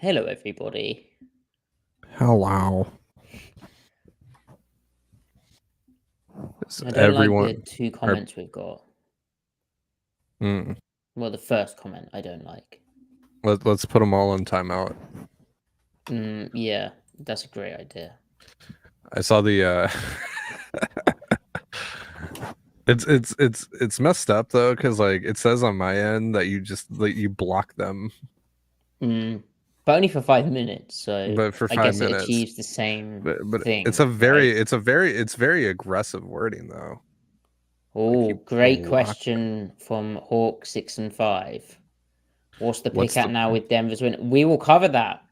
Hello, everybody. Hello. I don't Everyone, like the two comments we've got. Well, the first comment I don't like. let's put them all in timeout. Yeah, that's a great idea. I saw the it's messed up though, because like it says on my end that you block them, But only for 5 minutes, so but for I 5 guess it minutes. achieves the same But thing, it's right? it's very aggressive wording though. Like Oh, you great block them. question from Hawk 6 and 5. What's the pick What's at the now with Denver's win? We will cover that.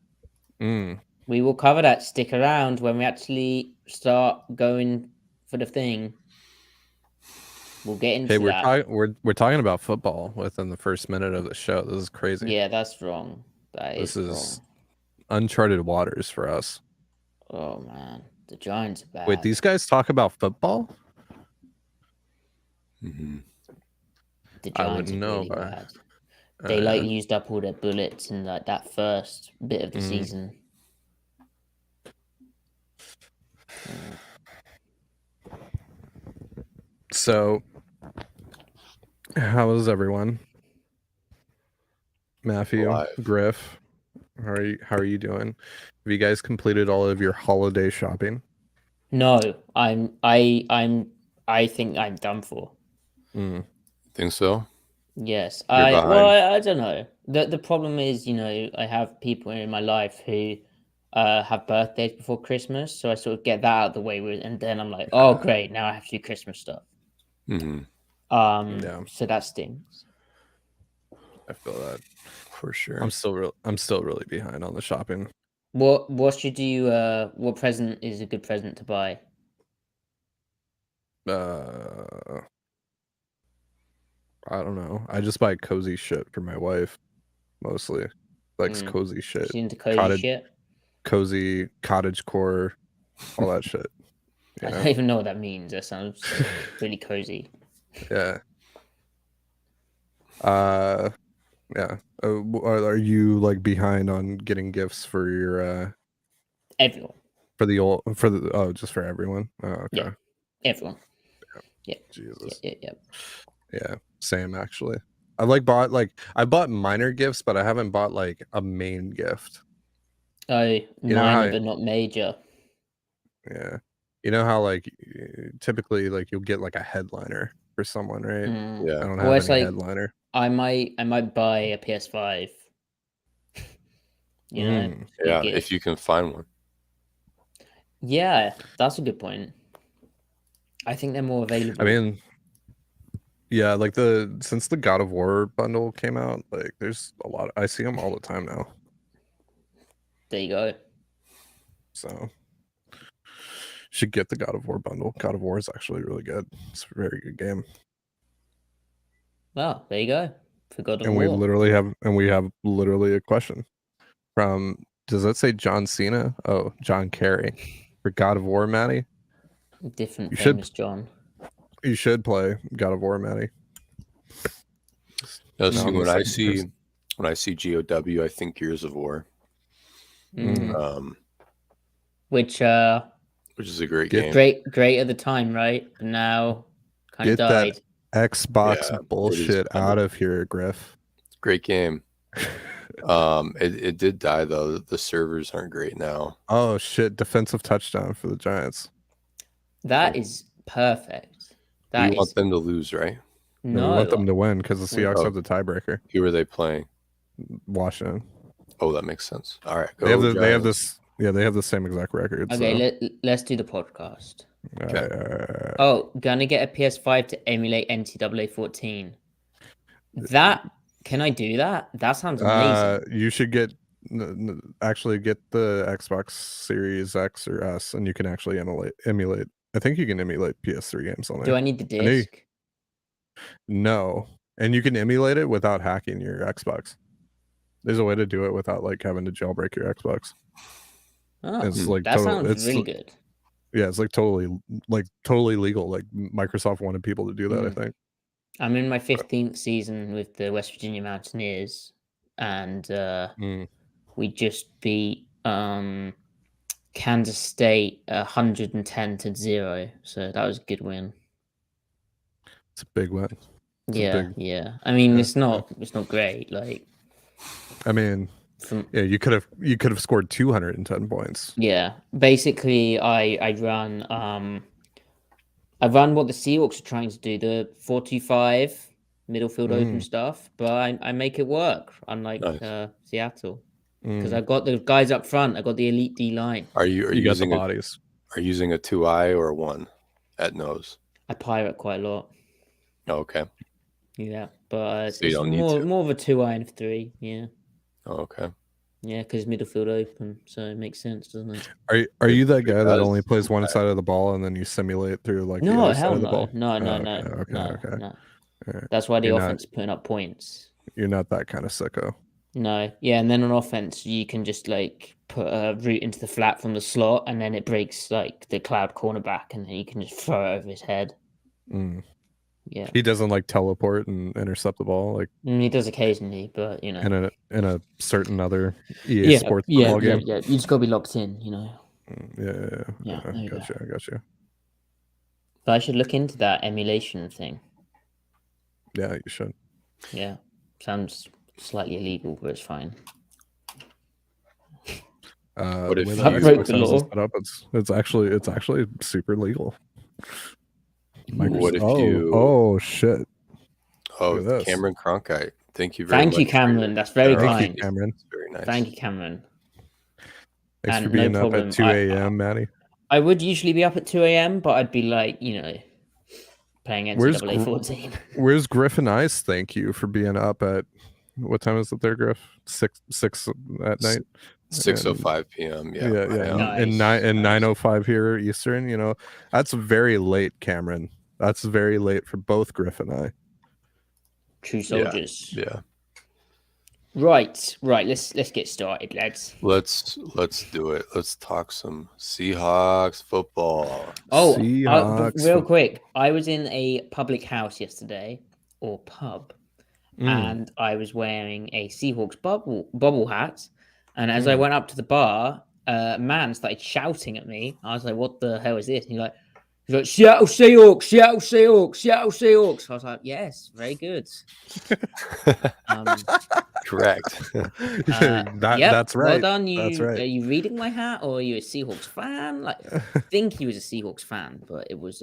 mm. We will cover that. Stick around when we actually start going for the thing. We'll get Hey, into that. we're talking about football within the first minute of the show. This is crazy. Yeah, that's wrong. That This is is wrong. uncharted waters for us. Oh man, the Giants are Wait, bad. these guys talk about football? Mm-hmm. The I Giants wouldn't are know, really but bad. They like used up all their bullets in like that first bit of the season. So, how is everyone? Matthew, Alive. Griff, how are you doing? Have you guys completed all of your holiday shopping? No, I think I'm done for. Think so? Yes, You're behind. I don't know. The problem is, I have people in my life who have birthdays before Christmas, so I sort of get that out of the way with, and then I'm like, oh great, now I have to do Christmas stuff. Mm-hmm. Yeah, So that stings. I feel that. For sure. I'm still really behind on the shopping. What should you what present is a good present to buy? I don't know. I just buy cozy shit for my wife mostly. Likes cozy shit. She's into cozy shit. Cozy cottage core, all that shit. I don't even know what that means. That sounds really cozy. Yeah. Yeah. Are you like behind on getting gifts for your Everyone. just for everyone? Oh, okay. Yeah. Everyone. Yeah. Jesus. Yeah. Yeah. Same actually. I bought minor gifts, but I haven't bought like a main gift. Oh, minor but not major. Yeah. You know how like typically like you'll get like a headliner for someone, right? Yeah. I don't have any headliner. I might buy a PS5. Yeah, if you can find one. Yeah, that's a good point. I think they're more available. I mean, yeah, like since the God of War bundle came out, like there's a lot. I see them all the time now. There you go. So should get the God of War bundle. God of War is actually really good. It's a very good game. Well, there you go. For God of War. We have literally a question from, does that say John Cena? Oh, John Kerry for God of War, Maddie. Different famous John. You should play God of War, Maddie. No, see, when I see GOW, I think Gears of War. Which is a great game. Great at the time, right? But now kind of died. That Xbox bullshit out of here, Griff. Great game. It did die though. The servers aren't great now. Oh shit! Defensive touchdown for the Giants. That is perfect. You want them to lose, right? No, we want them to win because the Seahawks have the tiebreaker. Who are they playing? Washington. Oh, that makes sense. All right, they have this. Yeah, they have the same exact record. Okay, let's do the podcast. Okay. Oh, gonna get a PS5 to emulate NCAA 14. Can I do that? That sounds amazing. You should actually get the Xbox Series X or S, and you can actually emulate. I think you can emulate PS3 games on there. Do I need the disc? No, and you can emulate it without hacking your Xbox. There's a way to do it without like having to jailbreak your Xbox. Oh, that sounds really good. Yeah, it's like totally legal. Like Microsoft wanted people to do that. I think. I'm in my 15th season with the West Virginia Mountaineers, and we just beat Kansas State 110-0. So that was a good win. It's a big win. Yeah. I mean, Yeah, it's not great. Like, I mean, from you could have scored 210 points. yeah. Basically, I run what the Seahawks are trying to do, the 4-2-5 middle field open stuff, but I make it work. Unlike Nice. Seattle, because I got the guys up front. I got the elite D line. Are you You got the using bodies. Are you using a 2-eye or a 1 at nose? I pirate quite a lot. Oh, okay. Yeah, but So you it's don't need more to. more of a 2-eye and a 3. Yeah, Oh, okay. yeah, because middle field open, so it makes sense, doesn't it? Are you that guy that does. only plays one side of the ball and then you simulate through like the No, other side hell of the no, ball? no, Oh, no. okay. All right. That's why the You're offense is putting up points. You're not that kind of sicko. No, yeah, and then on offense, you can just like put a route into the flat from the slot, and then it breaks like the cloud cornerback, and then you can just throw it over his head. Yeah, He doesn't like teleport and intercept the ball like he does occasionally, but you know, in a certain other EA Sports football game. Yeah. You just gotta be locked in, you know. Yeah. There you Gotcha. But I should look into that emulation thing. Yeah, you should. Yeah, sounds slightly illegal, but it's fine. What if way you- that I broke Xbox the has it law? set up, it's actually super legal. What if you? Oh shit! Oh, Look at this. Cameron Cronkite. Thank you very much. Thank you, Cameron. That's very generosity. kind. Thank you, Cameron. Very nice. Thank you, Cameron. Thanks And for being no up problem. at 2 a.m., Maddie. I would usually be up at 2 a.m., but I'd be like, you know, playing Where's NCAA 14. Where's Griffin Ice? Thank you for being up at what time is it there, Griff? 6 at night. 6:05 p.m. Yeah. And Nice. 9:05 here Eastern. You know, that's very late, Cameron. That's very late for both Griff and I. True soldiers. Yeah. Right. Let's get started, lads. Let's do it. Let's talk some Seahawks football. Oh, Seahawks real quick. I was in a public house yesterday, or pub, and I was wearing a Seahawks bubble hat. And as I went up to the bar, a man started shouting at me. I was like, "What the hell is this?" And he's like, "Seattle Seahawks, Seattle Seahawks, Seattle Seahawks." I was like, "Yes, very good." Correct. That's right. Well done. That's right. Are you reading my hat, or are you a Seahawks fan? Like, I think he was a Seahawks fan, but it was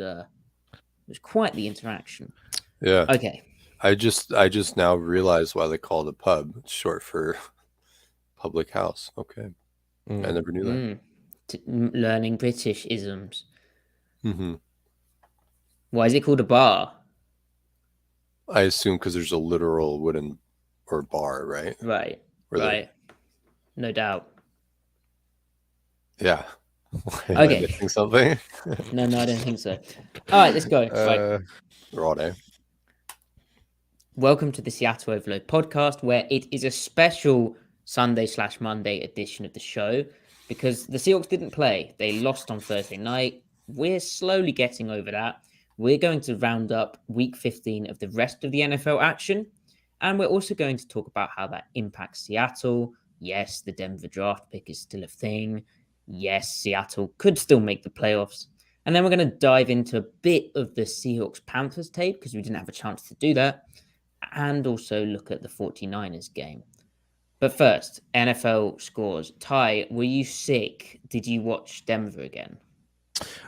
quite the interaction. Yeah. Okay. I just now realized why they call it a pub. It's short for public house. Okay. I never knew that. Learning British isms. Mm-hmm. Why is it called a bar? I assume because there's a literal wooden or bar, right? Right. No doubt. Yeah. Am Okay. I missing something? No, I don't think so. All right, let's go. Right. Raw day. Welcome to the Seattle Overload podcast, where it is a special Sunday/Monday edition of the show because the Seahawks didn't play. They lost on Thursday night. We're slowly getting over that. We're going to round up week 15 of the rest of the NFL action. And we're also going to talk about how that impacts Seattle. Yes, the Denver draft pick is still a thing. Yes, Seattle could still make the playoffs. And then we're going to dive into a bit of the Seahawks-Panthers tape because we didn't have a chance to do that. And also look at the 49ers game. But first, NFL scores. Ty, were you sick? Did you watch Denver again?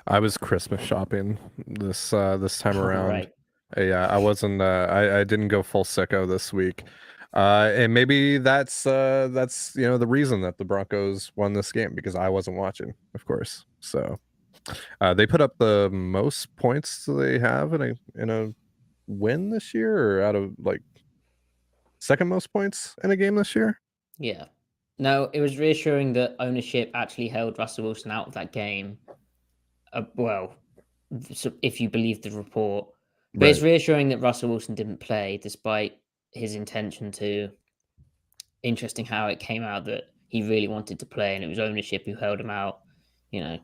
I was Christmas shopping this time around. Right. Yeah, I wasn't. I didn't go full sicko this week, and maybe that's the reason that the Broncos won this game because I wasn't watching, of course. So they put up the most points they have in a win this year, or out of like second most points in a game this year. Yeah. No, it was reassuring that ownership actually held Russell Wilson out of that game. So if you believe the report. But It's reassuring that Russell Wilson didn't play despite his intention to. Interesting how it came out that he really wanted to play and it was ownership who held him out. You know,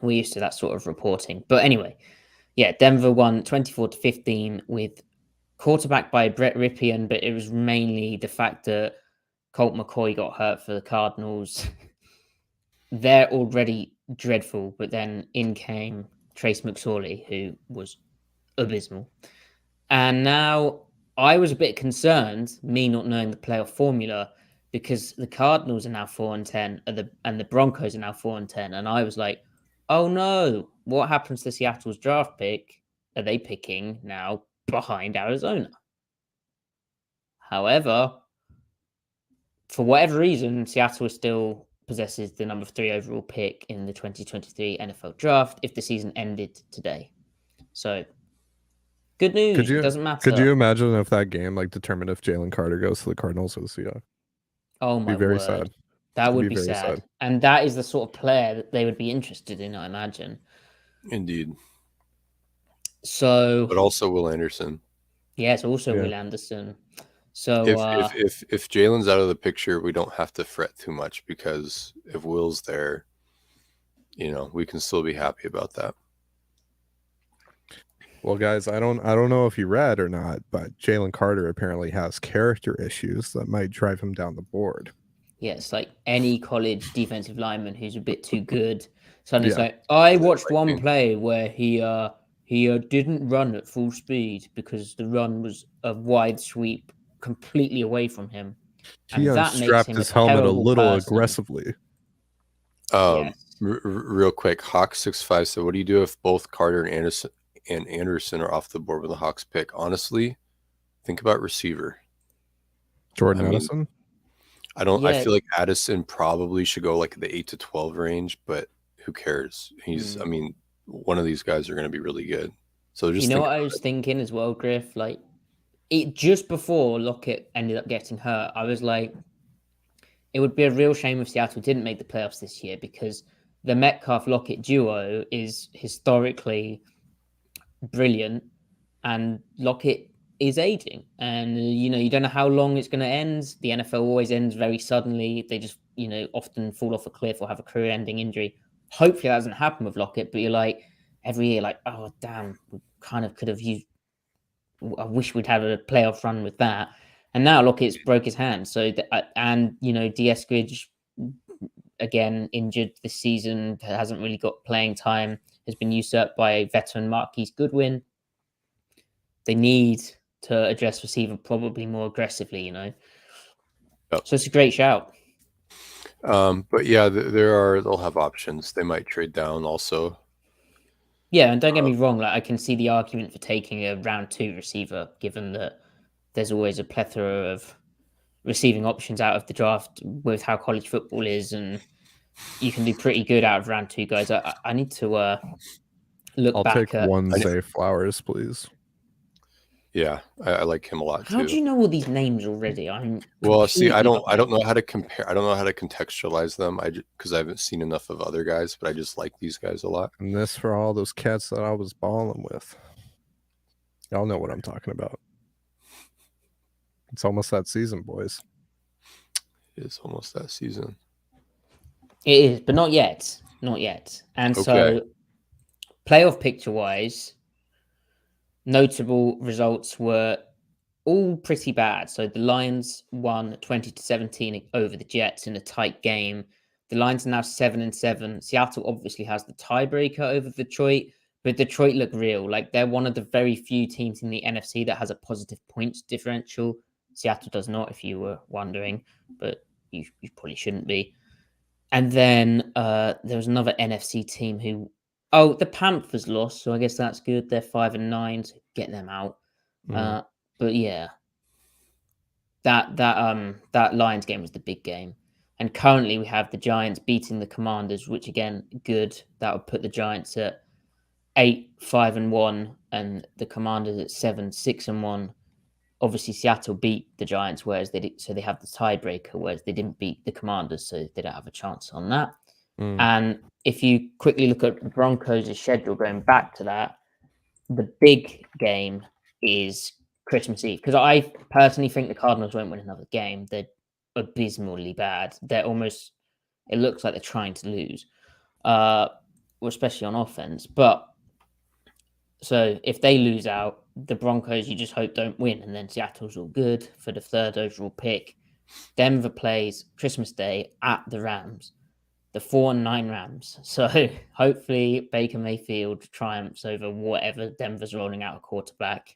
we're used to that sort of reporting. But anyway, yeah, Denver won 24-15 with quarterback by Brett Ripien, but it was mainly the fact that Colt McCoy got hurt for the Cardinals. They're already dreadful, but then in came Trace McSorley, who was abysmal. And now I was a bit concerned, me not knowing the playoff formula, because the Cardinals are now 4-10, and the Broncos are now 4-10, and I was like, oh no, what happens to Seattle's draft pick? Are they picking now behind Arizona? However, for whatever reason, Seattle still possesses the number 3 overall pick in the 2023 NFL draft if the season ended today. So good news. It doesn't matter. Could you imagine if that game determined if Jalen Carter goes to the Cardinals or the Seahawks? Oh my It'd be very word. sad. That would be sad. And that is the sort of player that they would be interested in, I imagine. Indeed. So, but also Will Anderson. Yes, also Will Anderson. So if Jalen's out of the picture, we don't have to fret too much, because if Will's there, we can still be happy about that. Well, guys, I don't know if you read or not, but Jalen Carter apparently has character issues that might drive him down the board. Yes, like any college defensive lineman who's a bit too good. Suddenly it's like, I watched one play where he didn't run at full speed because the run was a wide sweep completely away from him. He unstrapped his helmet a little aggressively. Real quick, Hawk65 said, what do you do if both Carter and Anderson are off the board with the Hawks pick? Honestly, think about receiver. Jordan Addison? I feel like Addison probably should go the 8 to 12 range, but who cares? He's one of these guys are going to be really good. So just what I was thinking as well, Griff? Just before Lockett ended up getting hurt, I was like, it would be a real shame if Seattle didn't make the playoffs this year, because the Metcalf-Lockett duo is historically brilliant, and Lockett is aging, and you don't know how long it's going to end. The NFL always ends very suddenly. They just often fall off a cliff or have a career-ending injury. Hopefully that doesn't happen with Lockett, but you're every year oh damn, we kind of could have used. I wish we'd had a playoff run with that. And now Lockett's broke his hand. So D'Eskridge, again injured this season, hasn't really got playing time, has been usurped by veteran Marquise Goodwin. They need to address receiver probably more aggressively, Yep. So it's a great shout. But yeah, they'll have options. They might trade down also. Yeah, and don't get me wrong, I can see the argument for taking a round 2 receiver, given that there's always a plethora of receiving options out of the draft with how college football is, and you can do pretty good out of round 2 guys. I need to look back. I'll take one Zay Flowers, please. Yeah, I like him a lot too. How do you know all these names already? I don't know how to compare. I don't know how to contextualize them. Because I haven't seen enough of other guys, but I just like these guys a lot. And this for all those cats that I was balling with. Y'all know what I'm talking about. It's almost that season, boys. It is almost that season. It is, but not yet. Not yet. And so, playoff picture-wise, notable results were all pretty bad. So the Lions won 20-17 over the Jets in a tight game. The Lions are now 7-7. Seattle obviously has the tiebreaker over Detroit, but Detroit look real. They're one of the very few teams in the NFC that has a positive points differential. Seattle does not, if you were wondering, but you probably shouldn't be. And then there was another NFC team who... Oh, the Panthers lost, so I guess that's good. They're 5-9, so get them out. But yeah, that Lions game was the big game. And currently we have the Giants beating the Commanders, which again, good. That would put the Giants at 8-5-1, and the Commanders at 7-6-1. Obviously, Seattle beat the Giants, so they have the tiebreaker, whereas they didn't beat the Commanders, so they don't have a chance on that. And if you quickly look at the Broncos' schedule, going back to that, the big game is Christmas Eve. Because I personally think the Cardinals won't win another game. They're abysmally bad. It looks like they're trying to lose, especially on offense. But so if they lose out, the Broncos, you just hope don't win. And then Seattle's all good for the 3rd overall pick. Denver plays Christmas Day at the Rams, the 4-9 Rams. So hopefully Baker Mayfield triumphs over whatever Denver's rolling out a quarterback.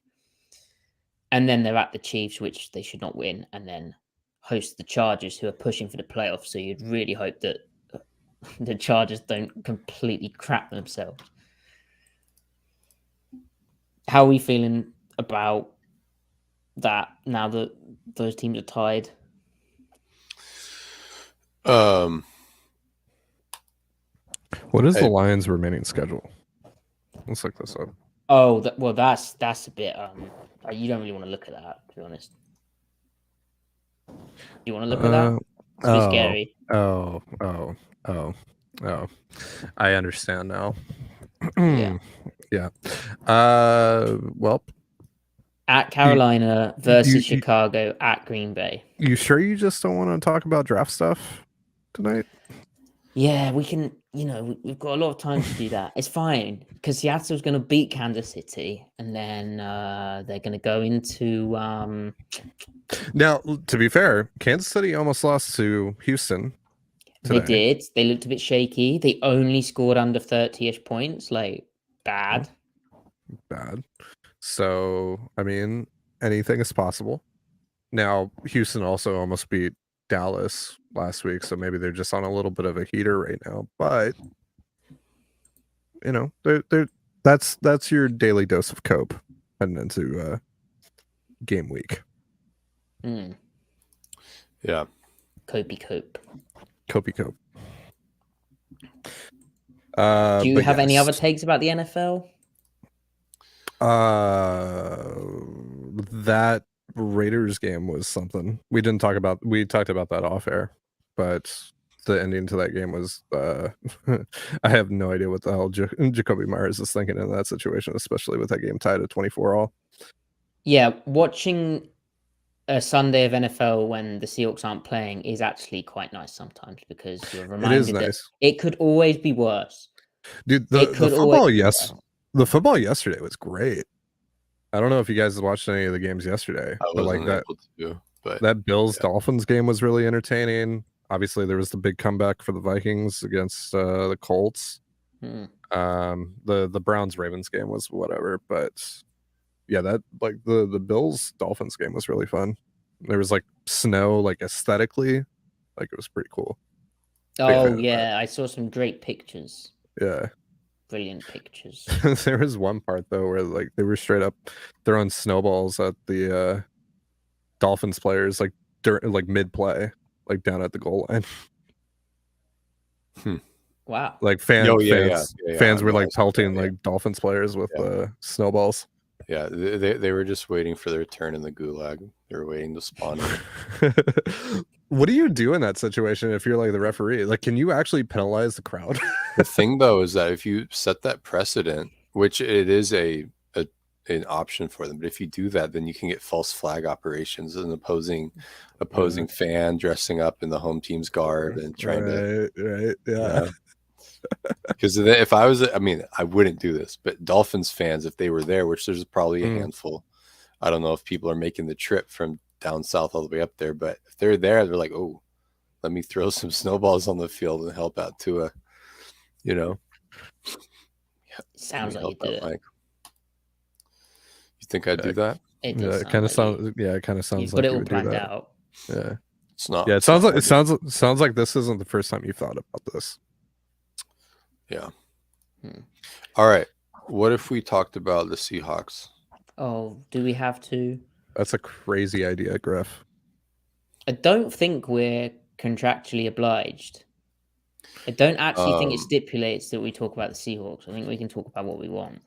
And then they're at the Chiefs, which they should not win, and then host the Chargers, who are pushing for the playoffs. So you'd really hope that the Chargers don't completely crap themselves. How are we feeling about that now that those teams are tied? What is the Lions' remaining schedule? Let's look this up. Oh, that's a bit. You don't really want to look at that, to be honest. You want to look at that? It's a bit scary. Oh. I understand now. Yeah. Well, at Carolina versus Chicago at Green Bay. You sure you just don't want to talk about draft stuff tonight? Yeah, we can. We've got a lot of time to do that. It's fine because Seattle's going to beat Kansas City, and then they're going to go into. Now, to be fair, Kansas City almost lost to Houston today. They did. They looked a bit shaky. They only scored under 30-ish points. Like, bad. So, I mean, anything is possible. Now, Houston also almost beat Dallas last week, so maybe they're just on a little bit of a heater right now. But that's your daily dose of cope heading into game week. Yeah, Copey. Do you have any other takes about the NFL? That Raiders game was something we didn't talk about. We talked about that off air, but the ending to that game was I have no idea what the hell Jacoby Myers is thinking in that situation, especially with that game tied at 24-all. Yeah, watching a Sunday of NFL when the Seahawks aren't playing is actually quite nice sometimes because you're reminded that it could always be worse. Dude, the football yesterday was great. I don't know if you guys watched any of the games yesterday. I wasn't able to, but that Bills-Dolphins game was really entertaining. Obviously, there was the big comeback for the Vikings against the Colts. The Browns-Ravens game was whatever, but yeah, that the Bills-Dolphins game was really fun. There was snow, aesthetically, it was pretty cool. Oh yeah, I saw some great pictures. Yeah. Brilliant pictures. There was one part though where they were straight up throwing snowballs at the Dolphins players during mid play, down at the goal line. Wow. Fans were pelting Dolphins players with snowballs. Yeah, they were just waiting for their turn in the gulag. They were waiting to spawn in. What do you do in that situation if you're the referee? Can you actually penalize the crowd? The thing though is that if you set that precedent, which it is an option for them, but if you do that, then you can get false flag operations, an opposing fan dressing up in the home team's garb and trying because if I was, I wouldn't do this, but Dolphins fans, if they were there, which there's probably a handful, I don't know if people are making the trip from down south all the way up there, but if they're there, they're like, oh, let me throw some snowballs on the field and help out Tua. Sounds like you do it. You think I'd do that? It kind of sounds. Yeah, it kind of sounds like it all planned out. Yeah, it's not. Yeah, it sounds like this isn't the first time you thought about this. Yeah. All right. What if we talked about the Seahawks? Oh, do we have to? That's a crazy idea, Griff. I don't think we're contractually obliged. I don't actually think it stipulates that we talk about the Seahawks. I think we can talk about what we want.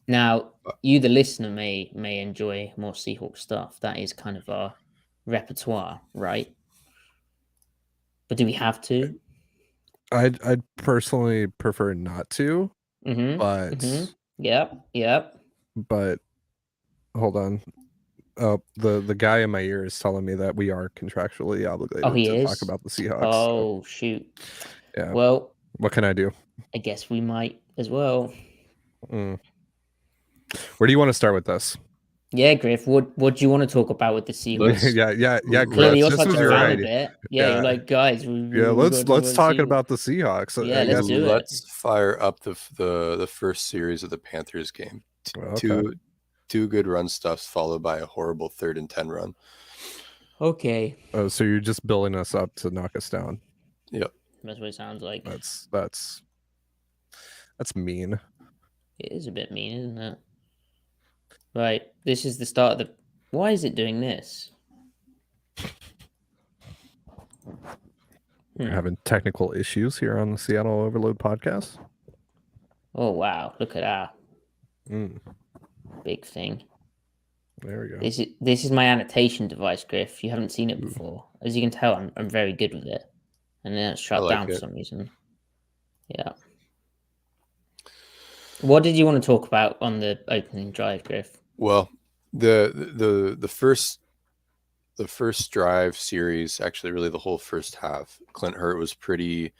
Now, you, the listener, may enjoy more Seahawks stuff. That is kind of our repertoire, right? But do we have to? I'd personally prefer not to. But yep. But hold on. Oh, the guy in my ear is telling me that we are contractually obligated to talk about the Seahawks. Oh, shoot. Yeah. Well, what can I do? I guess we might as well. Where do you want to start with this? Yeah, Griff, what do you want to talk about with the Seahawks? yeah, Clearly, Griff. you're This such was a your fan of idea. it. Yeah, you're Yeah, like, guys, yeah. we got to talk Let's about talk the about the Seahawks. Yeah, let's do it. Let's fire up the first series of the Panthers game. Okay. Two good run stuffs followed by a horrible 3rd and 10 run. Okay. Oh, so you're just building us up to knock us down. Yep. That's what it sounds like. That's mean. It is a bit mean, isn't it? Right. This is the start of the. Why is it doing this? We're having technical issues here on the Seattle Overload podcast. Oh wow! Look at that Mm, big thing. there we go. This is my annotation device, Griff. You haven't seen it before. As you can tell, I'm very good with it. And then it's shut down for some reason. Yeah. What did you want to talk about on the opening drive, Griff? Well, the first drive series, actually really the whole first half, Clint Hurt was pretty,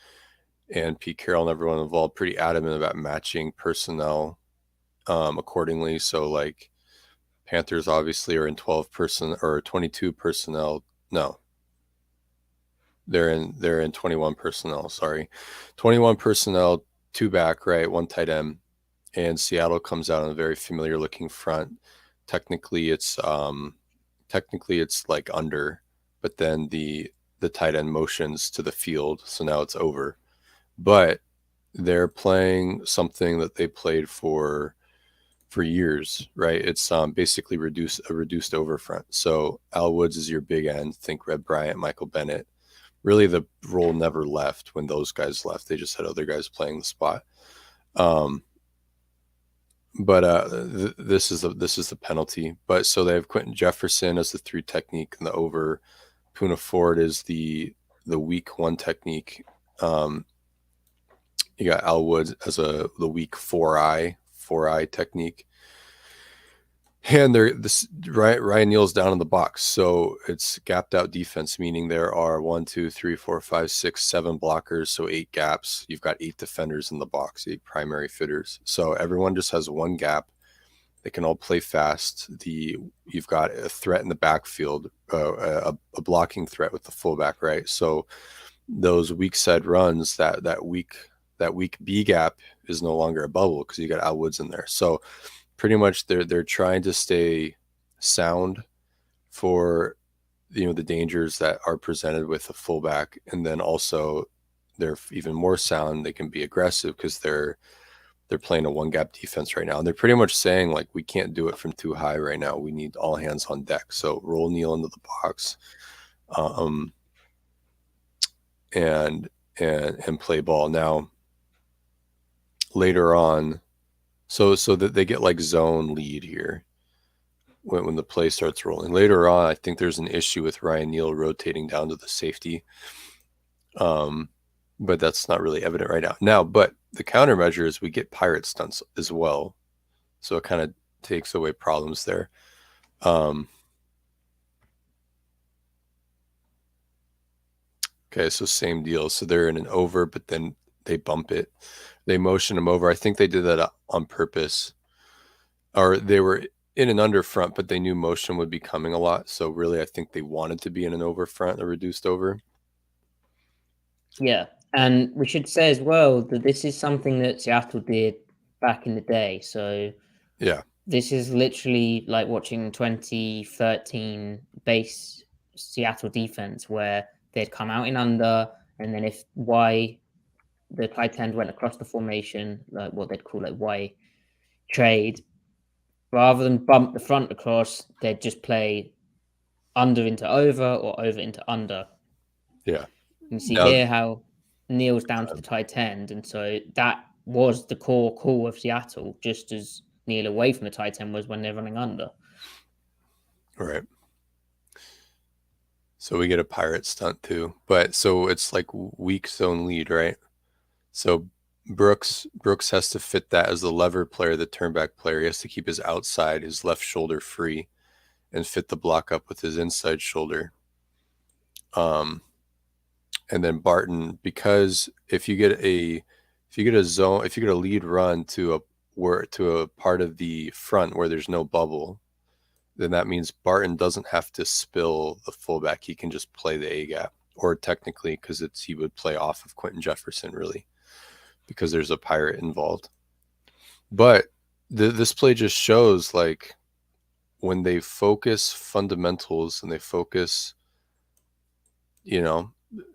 and Pete Carroll and everyone involved pretty adamant about matching personnel accordingly. So like Panthers obviously are in 12 person or 22 personnel. No. They're in 21 personnel, sorry. 21 personnel, 2 back, right? 1 tight end. And Seattle comes out on a very familiar looking front. Technically it's like under, but then the tight end motions to the field, so now it's over. But they're playing something that they played for years, right? It's basically a reduced over front. So Al Woods is your big end. Think Red Bryant, Michael Bennett. Really, the role never left when those guys left. They just had other guys playing the spot. This is the penalty. But so they have Quentin Jefferson as the 3 technique and the over. Poona Ford is the weak 1 technique. You got Al Woods as the weak 4-eye technique. And Ryan Neal's down in the box, so it's gapped out defense, meaning there are 1, 2, 3, 4, 5, 6, 7 blockers, so 8 gaps. You've got 8 defenders in the box, 8 primary fitters. So everyone just has 1 gap. They can all play fast. You've got a threat in the backfield, a blocking threat with the fullback, right? So those weak side runs, that weak B gap is no longer a bubble because you got Al Woods in there. So pretty much they're trying to stay sound for the dangers that are presented with a fullback, and then also they're even more sound. They can be aggressive because they're playing a 1 gap defense right now, and they're pretty much saying like, we can't do it from too high right now. We need all hands on deck. So roll Neal into the box, and play ball. Now later on, so that they get like zone lead here when the play starts rolling. Later on, I think there's an issue with Ryan Neal rotating down to the safety. But that's not really evident right now. But the countermeasure is we get pirate stunts as well. So it kind of takes away problems there. Okay, so same deal. So they're in an over, but then they bump it. They motion them over. I think they did that on purpose. Or they were in an under front, but they knew motion would be coming a lot. So really, I think they wanted to be in an over front, a reduced over. Yeah. And we should say as well that this is something that Seattle did back in the day. So yeah, this is literally like watching 2013 base Seattle defense where they'd come out in under, and then if the tight end went across the formation, like what they'd call Y trade, rather than bump the front across, they'd just play under into over or over into under. Yeah. You see here how Neal's down to the tight end, and so that was the core call of Seattle, just as Neal away from the tight end was when they're running under. Right. So we get a pirate stunt too, but so it's like weak zone lead, right? So Brooks has to fit that as the lever player, the turnback player. He has to keep his outside, his left shoulder free, and fit the block up with his inside shoulder. And then Barton, because if you get a lead run to a part of the front where there's no bubble, then that means Barton doesn't have to spill the fullback. He can just play the A gap, or technically, because he would play off of Quentin Jefferson, really, because there's a Pirate involved. But this play just shows, like, when they focus fundamentals and they focus,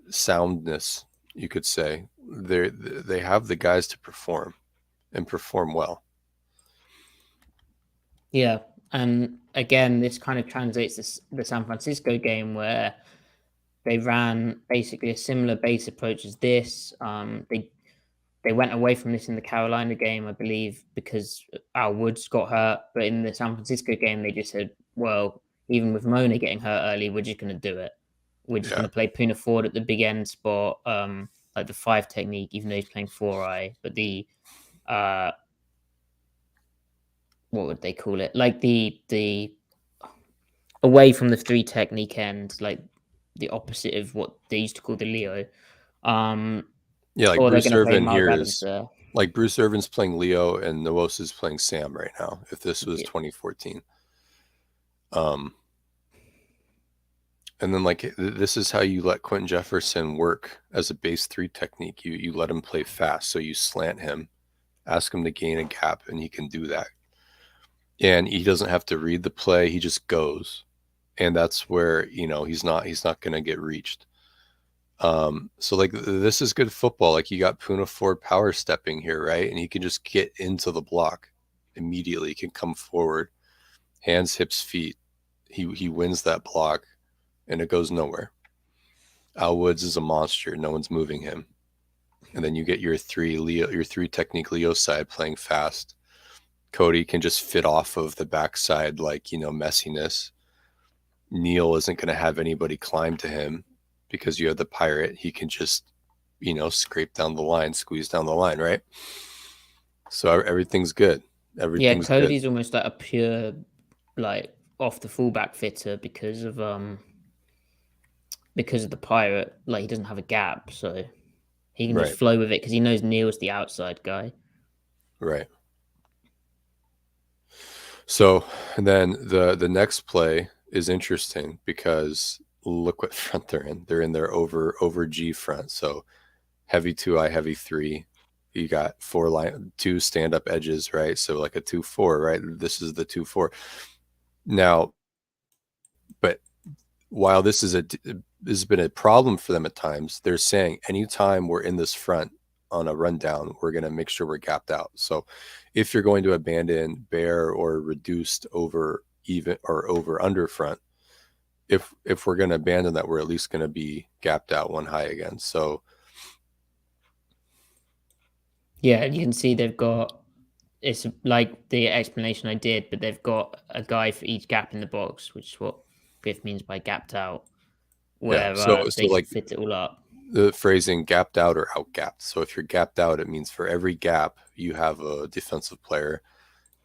soundness, you could say, they have the guys to perform and perform well. Yeah. And again, this kind of translates the San Francisco game, where they ran basically a similar base approach as this. They went away from this in the Carolina game, I believe, because Al Woods got hurt. But in the San Francisco game, they just said, well, even with Mona getting hurt early, we're just going to do it. We're just going to play Puna Ford at the big end spot, like the 5 technique, even though he's playing 4-eye. But the what would they call it? Like the away from the 3 technique end, like the opposite of what they used to call the Leo. Yeah, like or Bruce they're going to play Irvin Mark here Adams is there. like Bruce Irvin's playing Leo and Noos is playing Sam right now. If this was 2014, and then like this is how you let Quentin Jefferson work as a base 3 technique. You let him play fast, so you slant him, ask him to gain a gap, and he can do that. And he doesn't have to read the play; he just goes, and that's where he's not going to get reached. So like this is good football. Like you got Puna Ford power stepping here, right? And he can just get into the block immediately. He can come forward, hands, hips, feet. He wins that block, and it goes nowhere. Al Woods is a monster. No one's moving him. And then you get your 3 technique Leo side playing fast. Cody can just fit off of the backside, like messiness. Neil isn't going to have anybody climb to him, because you have the Pirate. He can just, scrape down the line, squeeze down the line, right? So everything's good. Everything's Cody's good. almost like a pure, like, off the fullback fitter because of the Pirate. Like, he doesn't have a gap, so he can just flow with it because he knows Neil's the outside guy. Right. So, and then the next play is interesting because look what front they're in. They're in their over G front. So heavy 2-eye, heavy 3. You got 2 stand-up edges, right? So like a 2-4, right? This is the 2-4. Now, but while this has been a problem for them at times, they're saying anytime we're in this front on a rundown, we're going to make sure we're gapped out. So if you're going to abandon bear or reduced over even or over under front, if we're going to abandon that, we're at least going to be gapped out 1 high again. So yeah, you can see they've got, it's like the explanation I did, but they've got a guy for each gap in the box, which is what Biff means by gapped out, where they like fit it all up. The phrasing gapped out or out gapped. So if you're gapped out, it means for every gap you have a defensive player.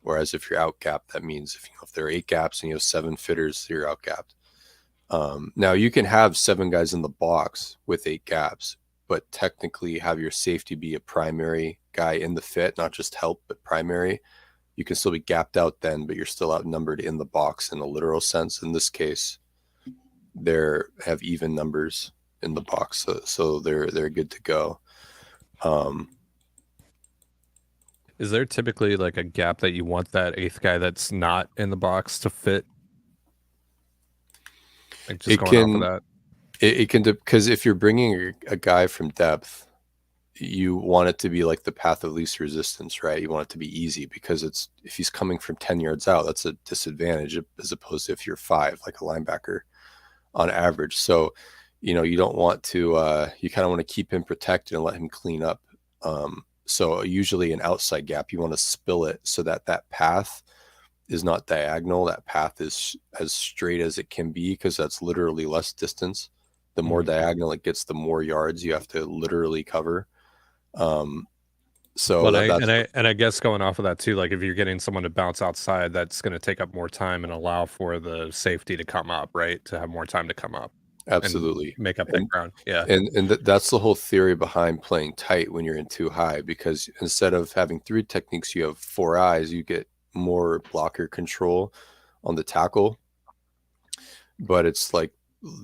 Whereas if you're out gapped, that means if there are 8 gaps and you have 7 fitters, you're out gapped. Now you can have 7 guys in the box with 8 gaps, but technically have your safety be a primary guy in the fit, not just help, but primary. You can still be gapped out then, but you're still outnumbered in the box in a literal sense. In this case, they have even numbers in the box, so they're good to go. Is there typically like a gap that you want that 8th guy that's not in the box to fit? Like just going off of that. It can, because if you're bringing a guy from depth, you want it to be like the path of least resistance, right? You want it to be easy, because if he's coming from 10 yards out, that's a disadvantage as opposed to if you're 5, like a linebacker on average. So, you don't want to, you kind of want to keep him protected and let him clean up. So usually an outside gap, you want to spill it so that path is not diagonal. That path is as straight as it can be, because that's literally less distance. The more diagonal it gets, the more yards you have to literally cover. So I guess going off of that too, like if you're getting someone to bounce outside, that's going to take up more time and allow for the safety to come up, right? To have more time to come up. Absolutely. Make up that ground. Yeah. And that's the whole theory behind playing tight when you're in 2 high, because instead of having 3 techniques, you have 4 eyes, you get more blocker control, on the tackle, but it's like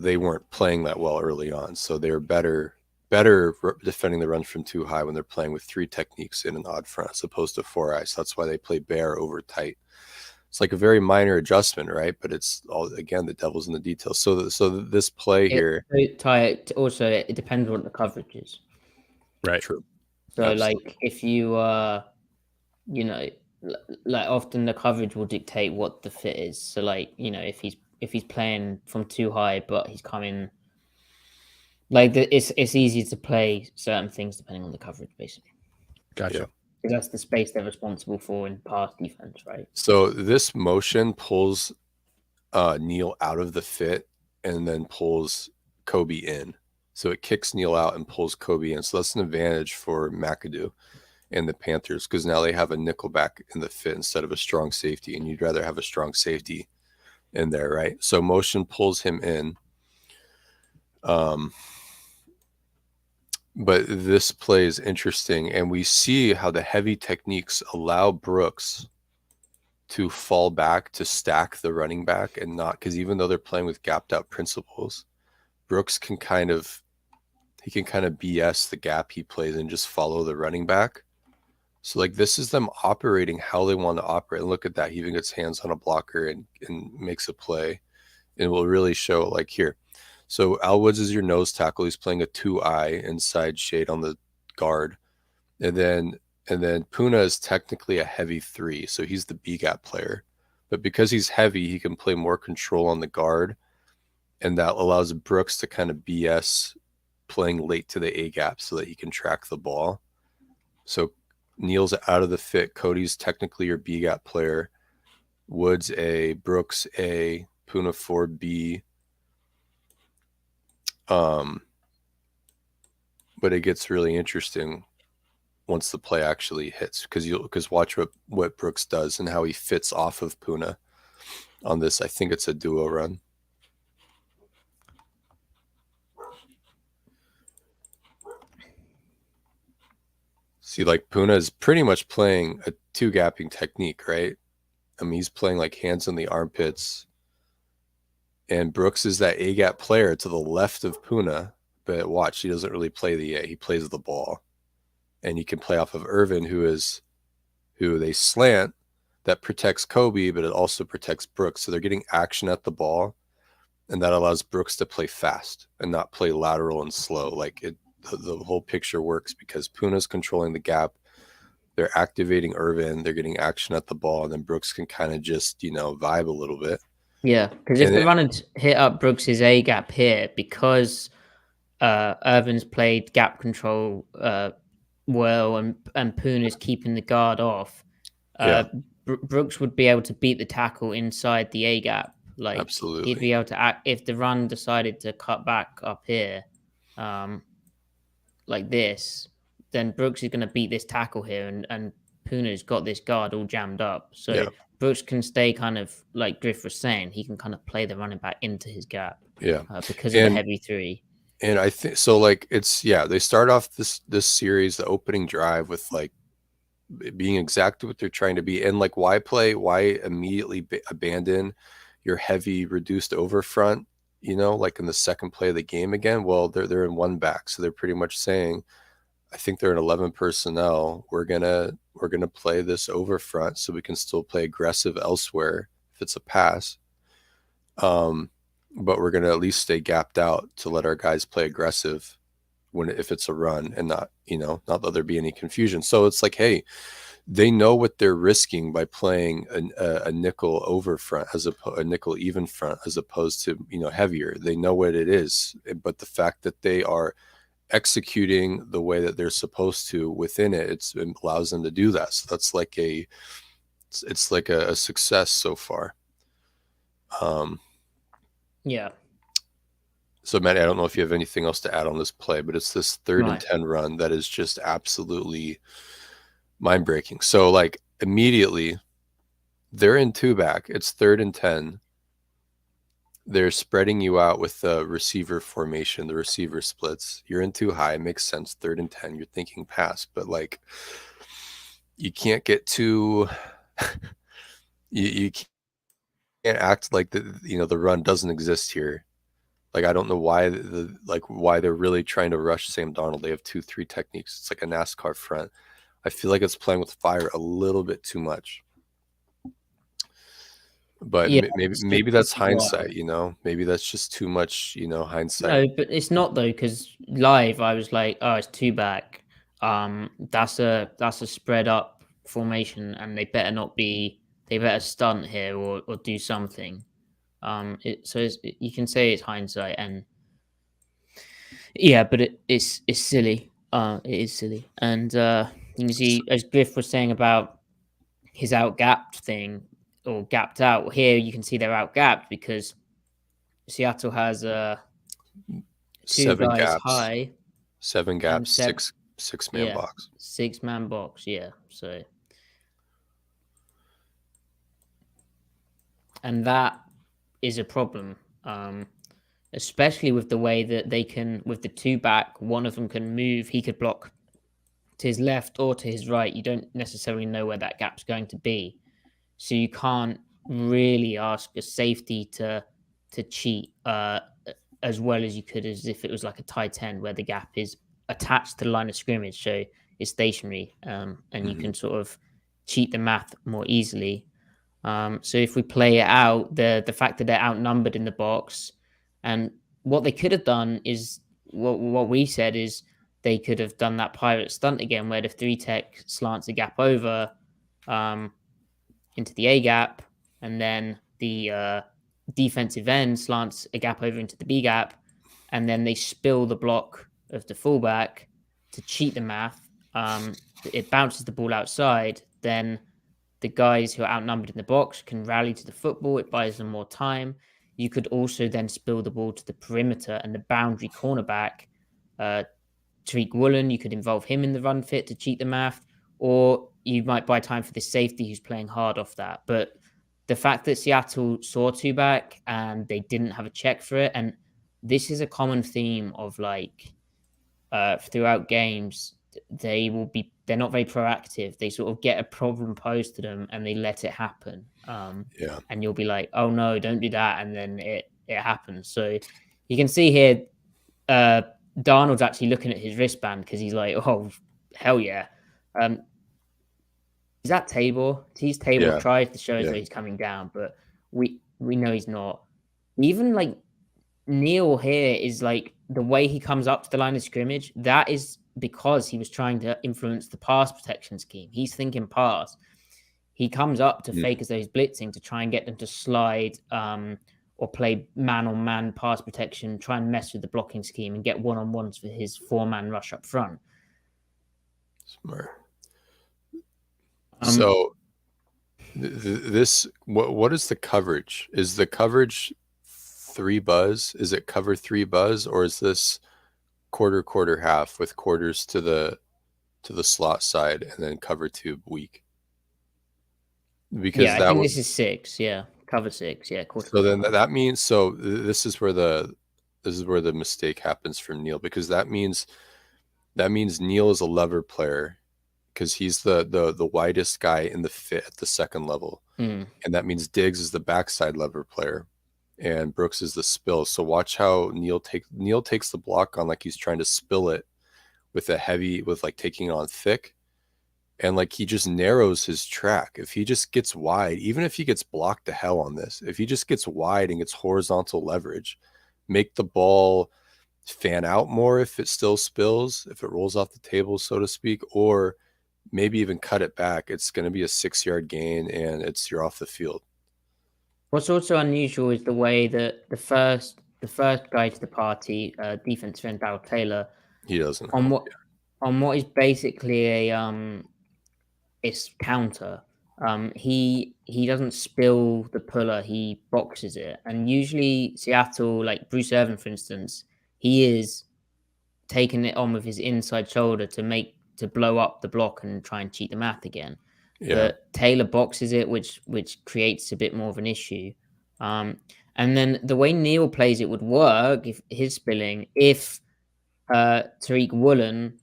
they weren't playing that well early on. So they're better defending the run from too high when they're playing with 3 techniques in an odd front as opposed to 4 eyes. So that's why they play bear over tight. It's like a very minor adjustment, right? But it's all, again, the devil's in the details. So this play here, Also, it depends on what the coverage is. Right. True. So, Absolutely. like, if you you know, like often the coverage will dictate what the fit is. So, like, if he's playing from too high, but he's coming, like, it's easy to play certain things depending on the coverage, basically. Gotcha. Yeah. Because that's the space they're responsible for in pass defense, right? So this motion pulls Neal out of the fit and then pulls Kobe in. So it kicks Neal out and pulls Kobe in. So that's an advantage for McAdoo and the Panthers because now they have a nickel back in the fit instead of a strong safety, and you'd rather have a strong safety in there, right? So motion pulls him in. But this play is interesting, and we see how the heavy techniques allow Brooks to fall back to stack the running back and not, because even though they're playing with gapped out principles, Brooks can kind of BS the gap he plays and just follow the running back. So like this is them operating how they want to operate. And look at that. He even gets hands on a blocker and makes a play. And will really show like here. So Al Woods is your nose tackle. He's playing a 2-eye inside shade on the guard. And then Puna is technically a heavy 3. So he's the B gap player. But because he's heavy, he can play more control on the guard. And that allows Brooks to kind of BS playing late to the A gap so that he can track the ball. So Neal's out of the fit. Cody's technically your B gap player. Woods A, Brooks A, Puna 4B. But it gets really interesting once the play actually hits because watch what Brooks does and how he fits off of Puna on this. I think it's a duo run. See, like Puna is pretty much playing a 2-gapping technique, right? I mean, he's playing like hands in the armpits. And Brooks is that A-gap player to the left of Puna. But watch, he doesn't really play the A. He plays the ball. And you can play off of Irvin, who they slant that protects Kobe, but it also protects Brooks. So they're getting action at the ball. And that allows Brooks to play fast and not play lateral and slow. Like the whole picture works because Puna's controlling the gap. They're activating Irvin. They're getting action at the ball. And then Brooks can kind of just, vibe a little bit. Yeah, because if the runner hit up Brooks's A gap here, because Irvin's played gap control well, and Puna's keeping the guard off, Brooks would be able to beat the tackle inside the A gap. Like, absolutely, he'd be able to act if the run decided to cut back up here, like this. Then Brooks is going to beat this tackle here, and Puna's got this guard all jammed up. So Brooks can stay kind of like Griff was saying. He can kind of play the running back into his gap. Because of the heavy 3. And I think so. Like they start off this series, the opening drive, with like being exactly what they're trying to be. And like, why immediately abandon your heavy reduced over front? Like in the second play of the game again. Well, they're in 1 back, so they're pretty much saying, I think they're in 11 personnel. We're gonna play this over front so we can still play aggressive elsewhere if it's a pass. But we're gonna at least stay gapped out to let our guys play aggressive if it's a run and not that there be any confusion. So it's like, hey, they know what they're risking by playing a nickel over front a nickel even front as opposed to heavier. They know what it is, but the fact that they are executing the way that they're supposed to within it allows them to do that. So that's like it's like a success so far. So Matt, I don't know if you have anything else to add on this play, but it's this 3rd and 10 run that is just absolutely mind breaking. So like immediately they're in 2 back. It's 3rd and 10. They're spreading you out with the receiver formation, the receiver splits. You're in 2 high. It makes sense. 3rd and 10. You're thinking pass, but like you can't get too you can't act like the run doesn't exist here. Like, I don't know why why they're really trying to rush Sam Darnold. They have 2-3 techniques. It's like a NASCAR front. I feel like it's playing with fire a little bit too much. But Yeah, maybe that's hindsight, Maybe that's just too much, hindsight. No, but it's not though, because live I was like, oh, it's two back. That's a spread up formation, and they better stunt here or do something. You can say it's hindsight, and yeah, but it's silly. It is silly, and you can see, as Griff was saying about his out gapped thing or gapped out. Here you can see they're out gapped because Seattle has two guys high, 7 gaps, six man box, 6-man box. Yeah, so and that is a problem. Especially with the way that they can, with the two back, one of them can move. He could block to his left or to his right. You don't necessarily know where that gap's going to be, so you can't really ask a safety to cheat as well as you could as if it was like a tight end where the gap is attached to the line of scrimmage, so it's stationary, and you can sort of cheat the math more easily. So if we play it out, the fact that they're outnumbered in the box. And what they could have done is what we said is they could have done that pirate stunt again, where the 3-tech slants a gap over into the A gap, and then the defensive end slants a gap over into the B gap, and then they spill the block of the fullback to cheat the math. It bounces the ball outside, then the guys who are outnumbered in the box can rally to the football. It buys them more time. You could also then spill the ball to the perimeter and the boundary cornerback, Tariq Woolen. You could involve him in the run fit to cheat the math, or you might buy time for the safety who's playing hard off that. But the fact that Seattle saw two back and they didn't have a check for it, and this is a common theme of like throughout games, they're not very proactive. They sort of get a problem posed to them and they let it happen. And you'll be like, oh no, don't do that, and then it happens. So you can see here, Darnold's actually looking at his wristband because he's like, oh hell yeah. Is that Tabor? Tabor tries to show us that he's coming down, but we know he's not. Even like Neal here is like the way he comes up to the line of scrimmage. That is because he was trying to influence the pass protection scheme. He's thinking pass. He comes up to fake as though he's blitzing to try and get them to slide or play man-on-man pass protection, try and mess with the blocking scheme and get one-on-ones for his 4-man rush up front. Smart. So this, what is the coverage? Is the coverage 3 buzz? Is it cover 3 buzz, or is this quarter half with quarters to the slot side and then cover 2 weak? Because I think this is 6. Yeah, cover 6. Yeah, quarter. So then that means this is where the mistake happens for Neal, because that means Neal is a lever player, because he's the widest guy in the fit at the second level, and that means Diggs is the backside lever player, and Brooks is the spill. So watch how Neal takes the block on like he's trying to spill it with like taking it on thick, and like he just narrows his track. If he just gets wide, even if he gets blocked to hell on this, if he just gets wide and gets horizontal leverage, make the ball fan out more if it still spills, if it rolls off the table, so to speak, or maybe even cut it back, it's going to be a 6-yard gain and you're off the field. What's also unusual is the way that the first guy to the party, defensive end Darrell Taylor, he doesn't on what is basically a it's counter. He doesn't spill the puller, he boxes it. And usually Seattle, like Bruce Irvin, for instance, he is taking it on with his inside shoulder to blow up the block and try and cheat the math again. But Taylor boxes it, which creates a bit more of an issue. And then the way Neal plays it would work if his spilling, if Tariq Woolen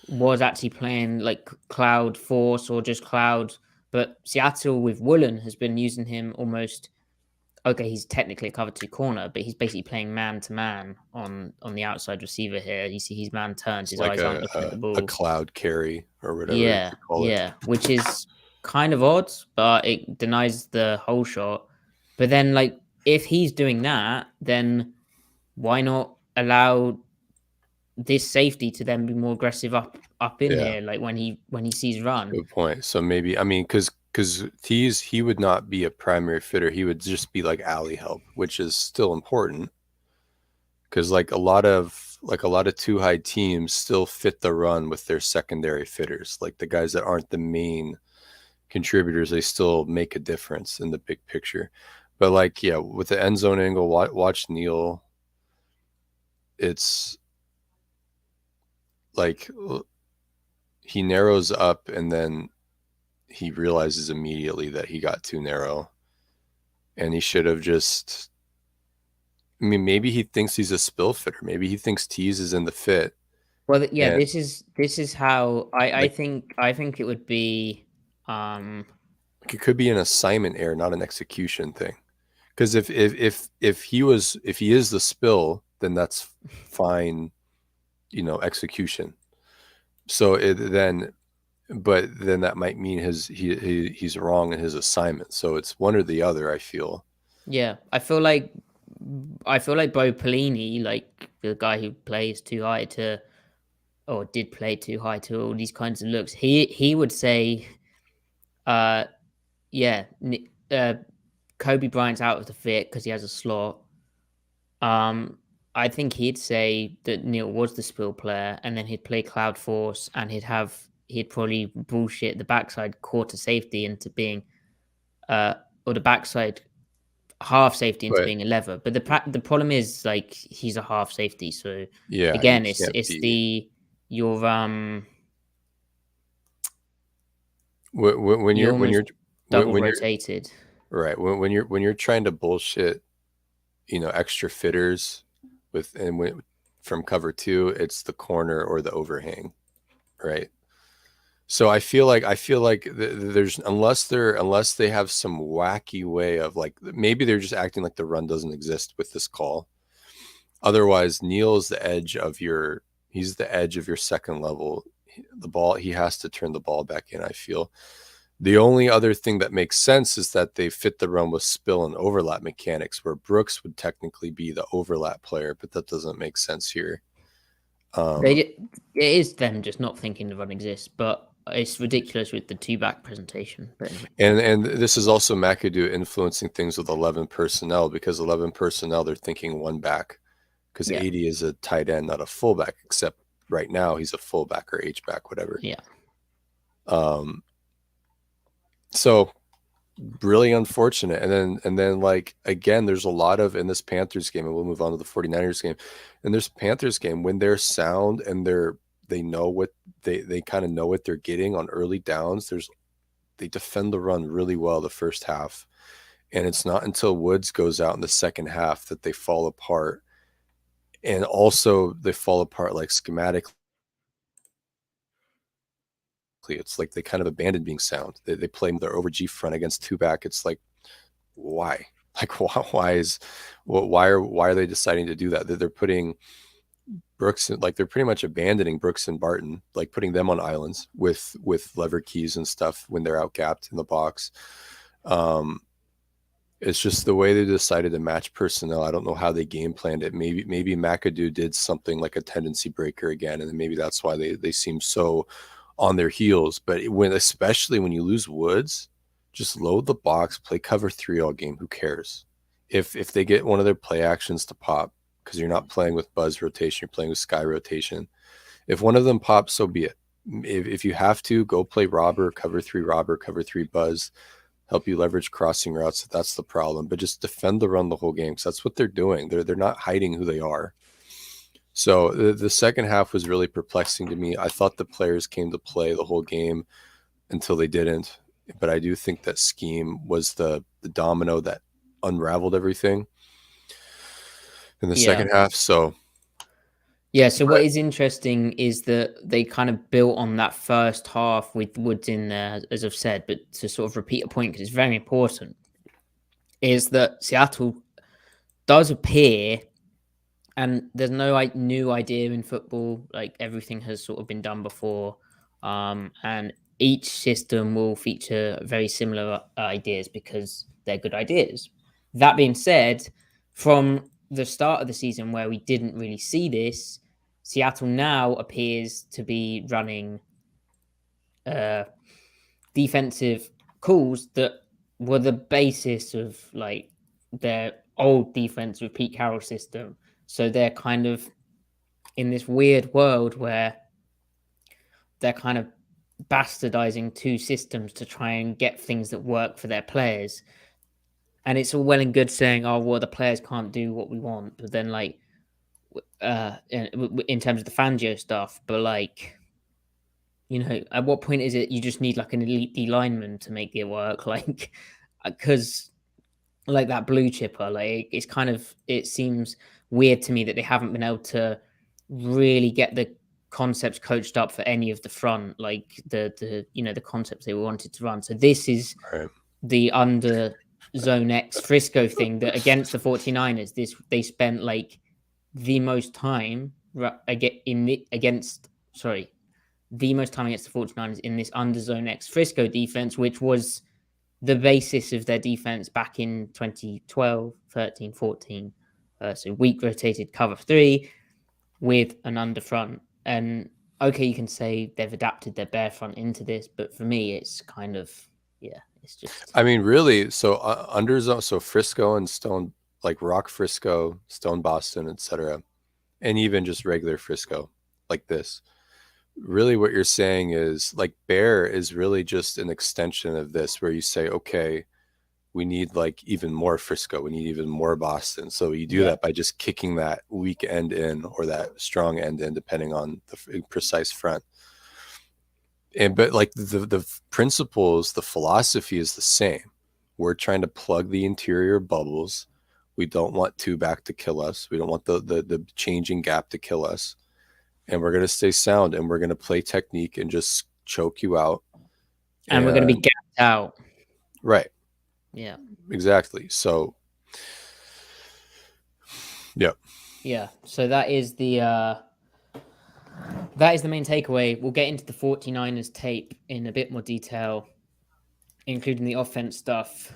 was actually playing like cloud force or just cloud. But Seattle with Woolen has been using him almost okay, he's technically a cover 2 corner, but he's basically playing man to man on the outside receiver here. You see his man turns, It's his like eyes aren't looking at the a ball. cloud carry or whatever Yeah, you call it. yeah, which is kind of odd, but it denies the whole shot. But then, like, if he's doing that, then why not allow this safety to then be more aggressive up in Yeah. here, like when he sees run. Good point. So maybe, I mean, because Tease, he would not be a primary fitter. He would just be like alley help, which is still important. Because like a lot of two high teams still fit the run with their secondary fitters, like the guys that aren't the main contributors. They still make a difference in the big picture. But like, yeah, with the end zone angle, watch Neil. It's like he narrows up and then he realizes immediately that he got too narrow, and he should have just, I mean, maybe he thinks he's a spill fitter. Maybe he thinks Tease is in the fit. Well, yeah, And this is how I like, think it would be. it could be an assignment error, not an execution thing. Because if he is the spill, then that's fine, execution. So but then that might mean he's wrong in his assignment. So it's one or the other, I feel. Yeah, I feel like Bo Pelini, like the guy who plays too high to, or did play too high to all these kinds of looks. He would say, yeah, Kobe Bryant's out of the fit because he has a slot. I think he'd say that Neil was the spill player, and then he'd play Cloud Force, and he'd probably bullshit the backside quarter safety into being, or the backside half safety into But being a lever. But the problem is, like, he's a half safety, so yeah, again, you it's can't it's be. the your when you're you're when almost you're double when you're rotated. right, when you're trying to bullshit, extra fitters from cover 2, it's the corner or the overhang, right? So I feel like there's, unless they have some wacky way of, like, maybe they're just acting like the run doesn't exist with this call. Otherwise, Neil's he's the edge of your second level. The ball, he has to turn the ball back in, I feel. The only other thing that makes sense is that they fit the run with spill and overlap mechanics, where Brooks would technically be the overlap player, but that doesn't make sense here. It is them just not thinking the run exists, but it's ridiculous with the 2-back presentation. But anyway. And this is also McAdoo influencing things with 11 personnel, because 11 personnel, they're thinking 1 back, because 80 is a tight end, not a fullback, except right now he's a fullback or H-back, whatever. Yeah. So really unfortunate. And then like, again, there's a lot of, in this Panthers game, and we'll move on to the 49ers game, and there's Panthers game, when they're sound and they know what they kind of know what they're getting on early downs, they defend the run really well the first half. And it's not until Woods goes out in the second half that they fall apart. And also they fall apart like schematically. It's like they kind of abandoned being sound. They play their over G front against 2-back. It's like, why? Like, why are they deciding to do that? They're putting Brooks, like, they're pretty much abandoning Brooks and Barton, like putting them on islands with lever keys and stuff when they're out gapped in the box. It's just the way they decided to match personnel. I don't know how they game planned it. Maybe McAdoo did something like a tendency breaker again, and then maybe that's why they seem so on their heels. But especially when you lose Woods, just load the box, play cover 3 all game. Who cares if they get one of their play actions to pop? Because you're not playing with buzz rotation, you're playing with sky rotation. If one of them pops, so be it. If you have to, go play cover 3 buzz, help you leverage crossing routes if that's the problem. But just defend the run the whole game, because that's what they're doing. They're not hiding who they are. So the second half was really perplexing to me. I thought the players came to play the whole game until they didn't. But I do think that scheme was the domino that unraveled everything in the second half. So what is interesting is that they kind of built on that first half with Woods in there, as I've said, but to sort of repeat a point, because it's very important. is that Seattle does appear, and there's no new idea in football. Like everything has sort of been done before, and each system will feature very similar ideas because they're good ideas. That being said, from the start of the season where we didn't really see this, Seattle now appears to be running defensive calls that were the basis of like their old defense with Pete Carroll's system. So they're kind of in this weird world where they're kind of bastardizing two systems to try and get things that work for their players. And it's all well and good saying, "Oh, well, the players can't do what we want," but then like, in terms of the Fangio stuff, but like, you know, at what point is it you just need like an elite D lineman to make it work? Like, because like that blue chipper, like it's kind of, it seems weird to me that they haven't been able to really get the concepts coached up for any of the front, like the you know, the concepts they wanted to run. So this is Right. the under zone X Frisco thing that against the 49ers, this they spent like the most time against the most time against the 49ers in this under zone X Frisco defense, which was the basis of their defense back in 2012, 13, 14. So weak rotated cover 3 with an under front. And okay, you can say they've adapted their bear front into this, but for me, it's kind of, yeah, it's just. I mean, really, so under zone, so Frisco and Stone, like Rock Frisco, Stone Boston, etc., and even just regular Frisco, like this. Really, what you're saying is like Bear is really just an extension of this, where you say, okay, we need like even more Frisco, we need even more Boston. So you do that by just kicking that weak end in or that strong end in, depending on the precise front. And but like the principles, the philosophy is the same. We're trying to plug the interior bubbles. We don't want two back to kill us. We don't want the changing gap to kill us. And we're going to stay sound, and we're going to play technique and just choke you out. And we're going to be gapped out. Right. Yeah. Exactly. So, yeah. Yeah. So that is the main takeaway. We'll get into the 49ers tape in a bit more detail, including the offense stuff,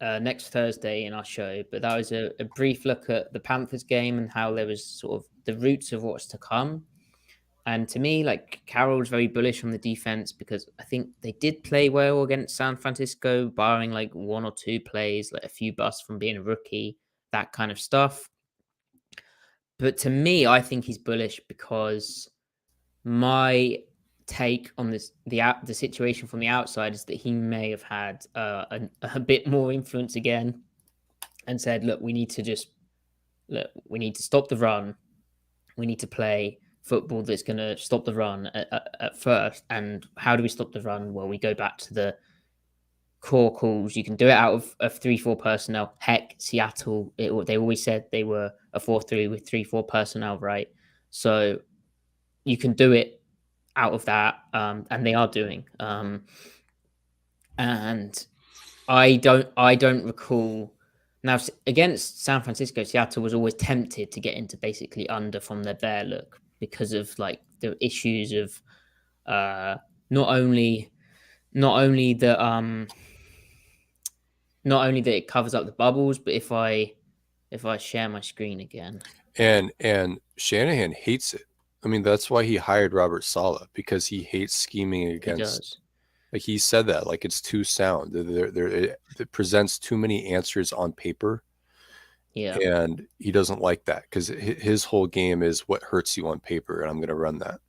next Thursday in our show. But that was a brief look at the Panthers game and how there was sort of the roots of what's to come. And to me, like, Carroll's very bullish on the defense because I think they did play well against San Francisco, barring like one or two plays, like a few busts from being a rookie, that kind of stuff. But to me, I think he's bullish because my take on this, the situation from the outside, is that he may have had a bit more influence again and said, look, we need to stop the run. We need to play football that's going to stop the run at first. And how do we stop the run? Well, we go back to the core calls. You can do it out of 3-4 personnel. Heck, Seattle, they always said they were a 4-3 with 3-4 personnel, right? So you can do it out of that, and they are doing. And I don't recall. Now, against San Francisco, Seattle was always tempted to get into basically under from their bear look because of like the issues of not only that it covers up the bubbles, but if I share my screen again. And Shanahan hates it. I mean, that's why he hired Robert Saleh, because he hates scheming against. Like he said that, like it's too sound. It presents too many answers on paper. Yeah. And he doesn't like that because his whole game is what hurts you on paper, and I'm going to run that.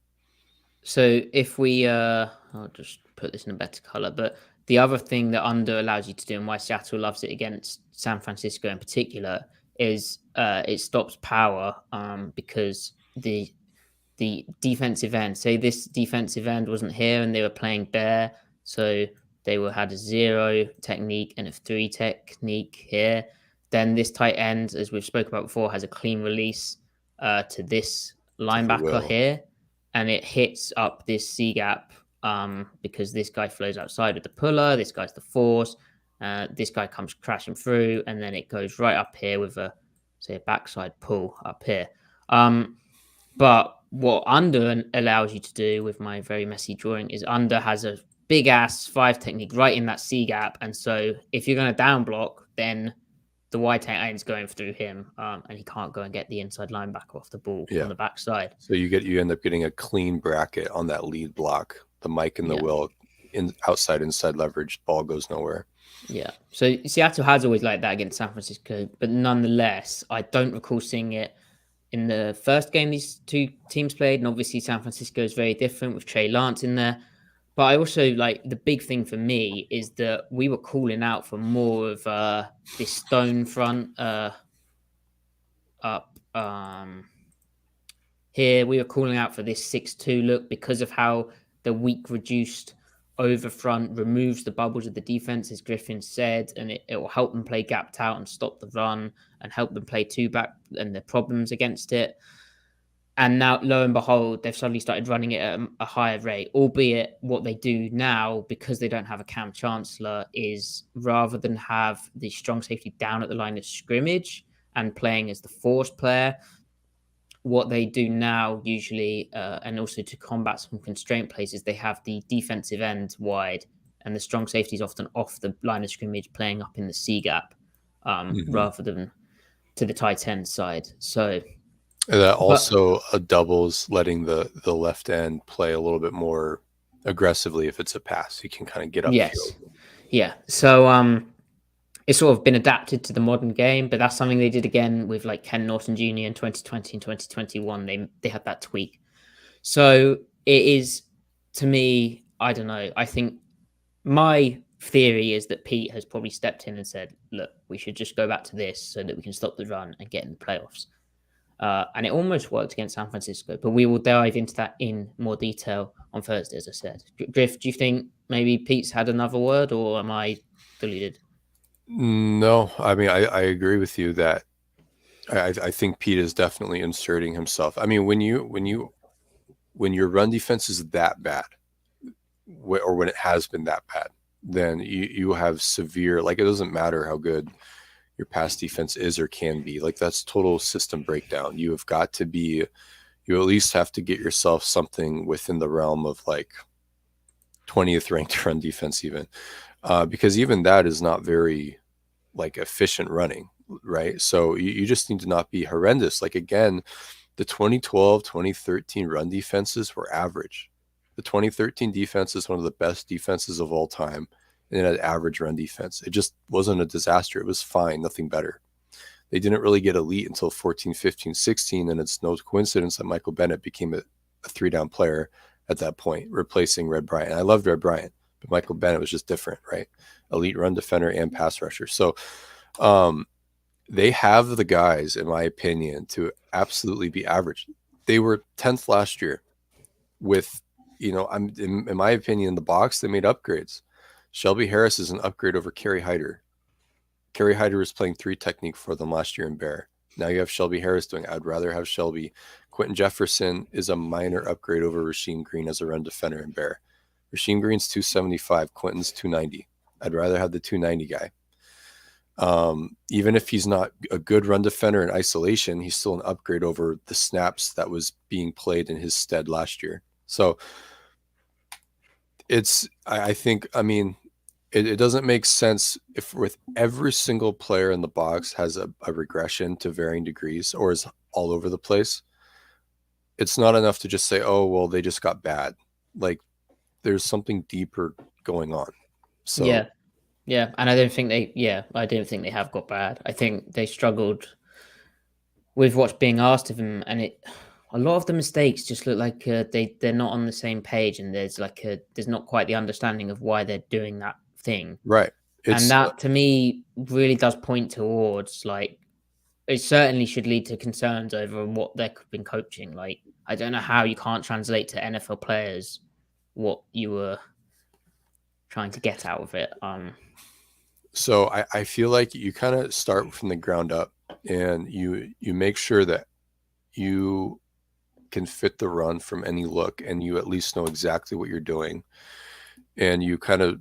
So if we, I'll just put this in a better color, but the other thing that under allows you to do, and why Seattle loves it against San Francisco in particular, is it stops power because the defensive end, say this defensive end wasn't here and they were playing bear, so they had a 0 technique and a 3 technique here, then this tight end, as we've spoke about before, has a clean release to this linebacker here, and it hits up this C gap because this guy flows outside of the puller, this guy's the force, This guy comes crashing through, and then it goes right up here with a backside pull up here. But what under allows you to do with my very messy drawing is under has a big ass 5 technique right in that C gap, and so if you're going to down block, then the white end's going through him, and he can't go and get the inside linebacker off the ball on the backside. So you end up getting a clean bracket on that lead block. The Mike and the Will inside leverage, ball goes nowhere. Yeah. So Seattle has always like that against San Francisco, but nonetheless, I don't recall seeing it in the first game these two teams played. And obviously San Francisco is very different with Trey Lance in there. But I also like the big thing for me is that we were calling out for more of this stone front up here. We were calling out for this 6-2 look because of how the weak reduced over front removes the bubbles of the defense, as Griffin said, and it will help them play gapped out and stop the run and help them play 2-back and the problems against it. And now, lo and behold, they've suddenly started running it at a higher rate, albeit what they do now, because they don't have a Cam Chancellor, is rather than have the strong safety down at the line of scrimmage and playing as the force player, what they do now usually, and also to combat some constraint plays, is they have the defensive end wide and the strong safety is often off the line of scrimmage playing up in the C gap rather than to the tight end side. So that also doubles letting the left end play a little bit more aggressively if it's a pass. You can kind of get up. Yes. Yeah. So it's sort of been adapted to the modern game, but that's something they did again with like Ken Norton Jr. in 2020 and 2021. They had that tweak. So it is, to me, I don't know. I think my theory is that Pete has probably stepped in and said, look, we should just go back to this so that we can stop the run and get in the playoffs. And it almost worked against San Francisco, but we will dive into that in more detail on Thursday, as I said. Griff, do you think maybe Pete's had another word, or am I deluded? No, I mean, I agree with you that I think Pete is definitely inserting himself. I mean, when your run defense is that bad, or when it has been that bad, then you have severe, like, it doesn't matter how good your pass defense is or can be, like, that's total system breakdown. You at least have to get yourself something within the realm of like 20th ranked run defense even, because even that is not very like efficient running, right? So you just need to not be horrendous. Like, again, the 2012, 2013 run defenses were average. The 2013 defense is one of the best defenses of all time, and it had average run defense. It just wasn't a disaster. It was fine, nothing better. They didn't really get elite until 14, 15, 16, and it's no coincidence that Michael Bennett became a 3-down player at that point, replacing Red Bryant. I loved Red Bryant, but Michael Bennett was just different, right? Elite run defender and pass rusher. So they have the guys, in my opinion, to absolutely be average. They were 10th last year with, in my opinion, in the box, they made upgrades. Shelby Harris is an upgrade over Kerry Hyder. Kerry Hyder was playing 3 technique for them last year in Bear. Now you have Shelby Harris doing. I'd rather have Shelby. Quentin Jefferson is a minor upgrade over Rasheem Green as a run defender in Bear. Rasheem Green's 275. Quentin's 290. I'd rather have the 290 guy. Even if he's not a good run defender in isolation, he's still an upgrade over the snaps that was being played in his stead last year. So I think, it doesn't make sense if with every single player in the box has a regression to varying degrees or is all over the place. It's not enough to just say, oh, well, they just got bad. Like, there's something deeper going on. So yeah. And I don't think they have got bad. I think they struggled with what's being asked of them, and a lot of the mistakes just look like they're not on the same page, and there's not quite the understanding of why they're doing that thing. Right. And that to me really does point towards, like, it certainly should lead to concerns over what they've been coaching. Like, I don't know how you can't translate to NFL players what you were trying to get out of it. So I feel like you kind of start from the ground up, and you make sure that you can fit the run from any look, and you at least know exactly what you're doing, and you kind of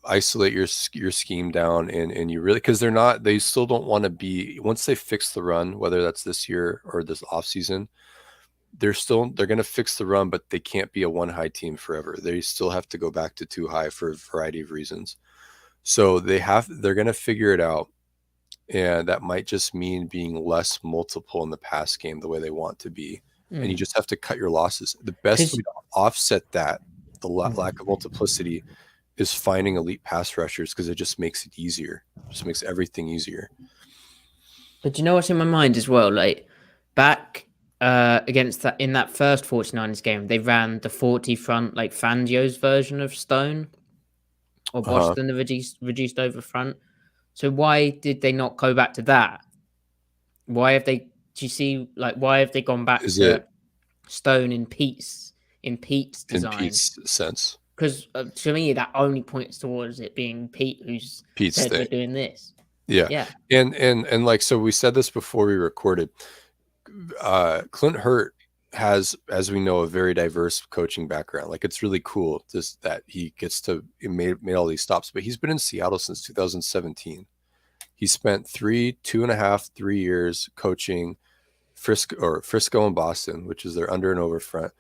isolate your scheme down, and you really, because they still don't want to be, once they fix the run, whether that's this year or this offseason, they're going to fix the run, but they can't be a one high team forever. They still have to go back to two high for a variety of reasons. So they're going to figure it out. And that might just mean being less multiple in the pass game the way they want to be. And you just have to cut your losses. The best way to offset that, the lack of multiplicity, is finding elite pass rushers, because it just makes it easier. It just makes everything easier. But you know what's in my mind as well? Like back against that, in that first 49ers game, they ran the 40 front, like Fangio's version of Stone, or Boston, the reduced over front. So why did they not go back to that? Why have they? Do you see? Like, why have they gone back to Stone in Pete's design? In Pete's sense, because to me that only points towards it being Pete who's said we're doing this. Yeah. And like, so we said this before we recorded. Clint Hurt has, as we know, a very diverse coaching background. Like, it's really cool just that he gets to made all these stops, but he's been in Seattle since 2017. He spent 3 years coaching Frisco and Boston, which is their under and over front,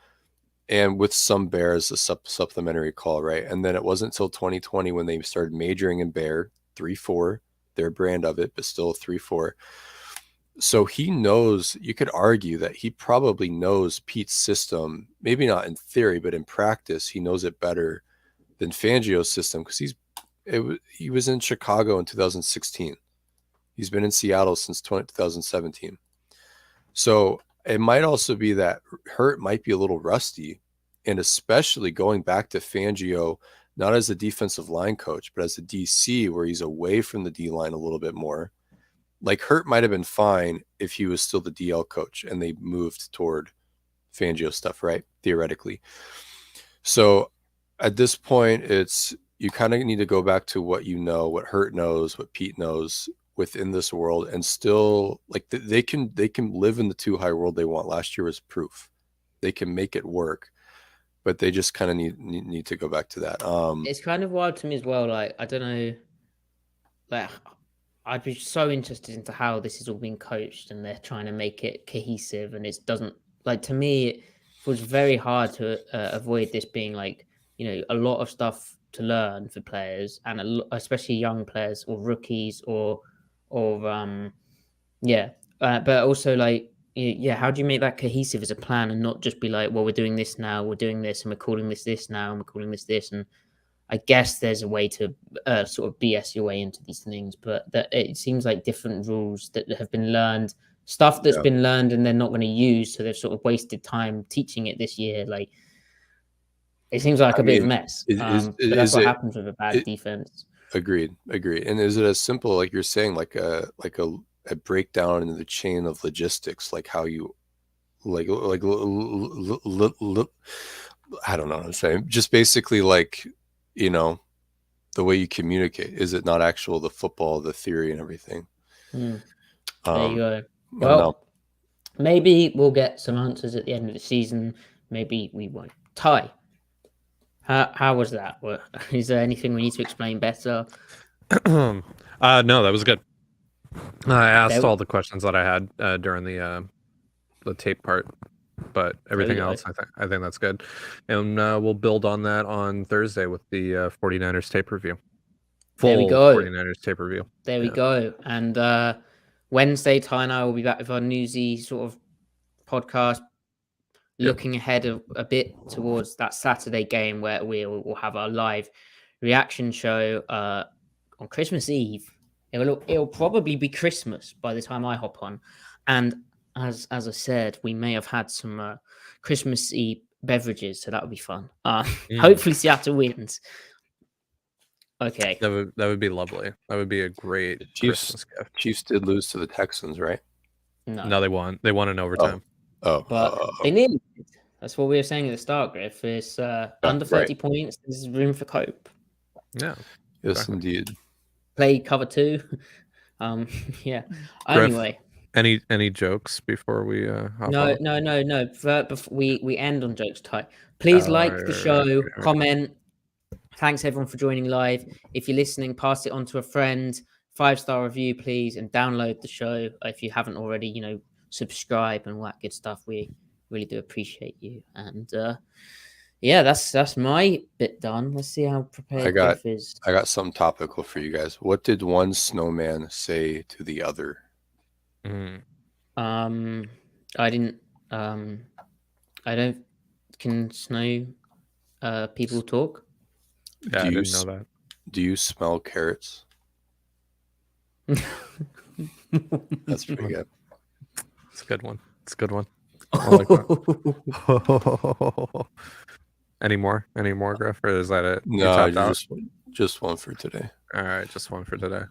and with some Bears, a supplementary call, right? And then it wasn't until 2020 when they started majoring in Bear 3-4, their brand of it, but still 3-4. So he knows, you could argue that he probably knows Pete's system, maybe not in theory, but in practice, he knows it better than Fangio's system, because he was in Chicago in 2016. He's been in Seattle since 2017. So it might also be that Hurt might be a little rusty, and especially going back to Fangio, not as a defensive line coach, but as a DC, where he's away from the D line a little bit more. Like, Hurt might have been fine if he was still the DL coach and they moved toward Fangio stuff, right? Theoretically. So at this point, you kind of need to go back to what you know, what Hurt knows, what Pete knows within this world, and still, like, they can live in the two high world they want. Last year was proof. They can make it work, but they just kind of need to go back to that. It's kind of wild to me as well. Like, I don't know, like, I'd be so interested into how this is all being coached, and they're trying to make it cohesive, and it doesn't, like, to me, it was very hard to avoid this being like, you know, a lot of stuff to learn for players, and especially young players or rookies or but also, like, how do you make that cohesive as a plan and not just be like, well, we're doing this now, we're doing this, and we're calling this now, and we're calling this. And I guess there's a way to sort of BS your way into these things, but that it seems like different rules that have been learned, stuff that's been learned and they're not going to use, so they've sort of wasted time teaching it this year. Like, it seems like a bit of a mess. But that's what happens with a bad defense. Agreed. And is it as simple, like you're saying, like a breakdown in the chain of logistics, like how you I don't know what I'm saying. Just basically, like, you know, the way you communicate. Is it not actual the football, the theory, and everything? There you go. Well, maybe we'll get some answers at the end of the season. Maybe we won't. Ty, how was that? Is there anything we need to explain better? No, that was good. I asked all the questions that I had during the tape part, but everything else, I think that's good. And we'll build on that on Thursday with the 49ers tape review. There we go. 49ers tape review. There we go. And Wednesday, Ty and I will be back with our newsy sort of podcast, looking ahead a bit towards that Saturday game where we'll have our live reaction show on Christmas Eve. It'll probably be Christmas by the time I hop on. And as I said, we may have had some Christmassy beverages, so that'll be fun. Hopefully Seattle wins. Okay. That would be lovely. That would be a great Christmas gift. Chiefs did lose to the Texans, right? No, they won. They won in overtime. But they nearly did. That's what we were saying at the start, Griff. It's under 30 points. There's room for cope. Yeah. Yes, indeed. Play cover 2. Yeah. Griff, anyway. Any jokes before we hop No. Before we end on jokes, Ty. Please like the show, comment, Thanks everyone for joining live. If you're listening, pass it on to a friend. 5-star review, please, and download the show if you haven't already. Subscribe and all that good stuff. We really do appreciate you. And yeah, that's my bit done. Let's see how prepared Jeff is. I got something topical for you guys. What did one snowman say to the other? I didn't. I don't. Can snow people talk? Yeah, I didn't know that. Do you smell carrots? That's pretty good. It's a good one. It's a good one. I like that. Any more, Griff, or is that it? No, just one for today. All right, just one for today.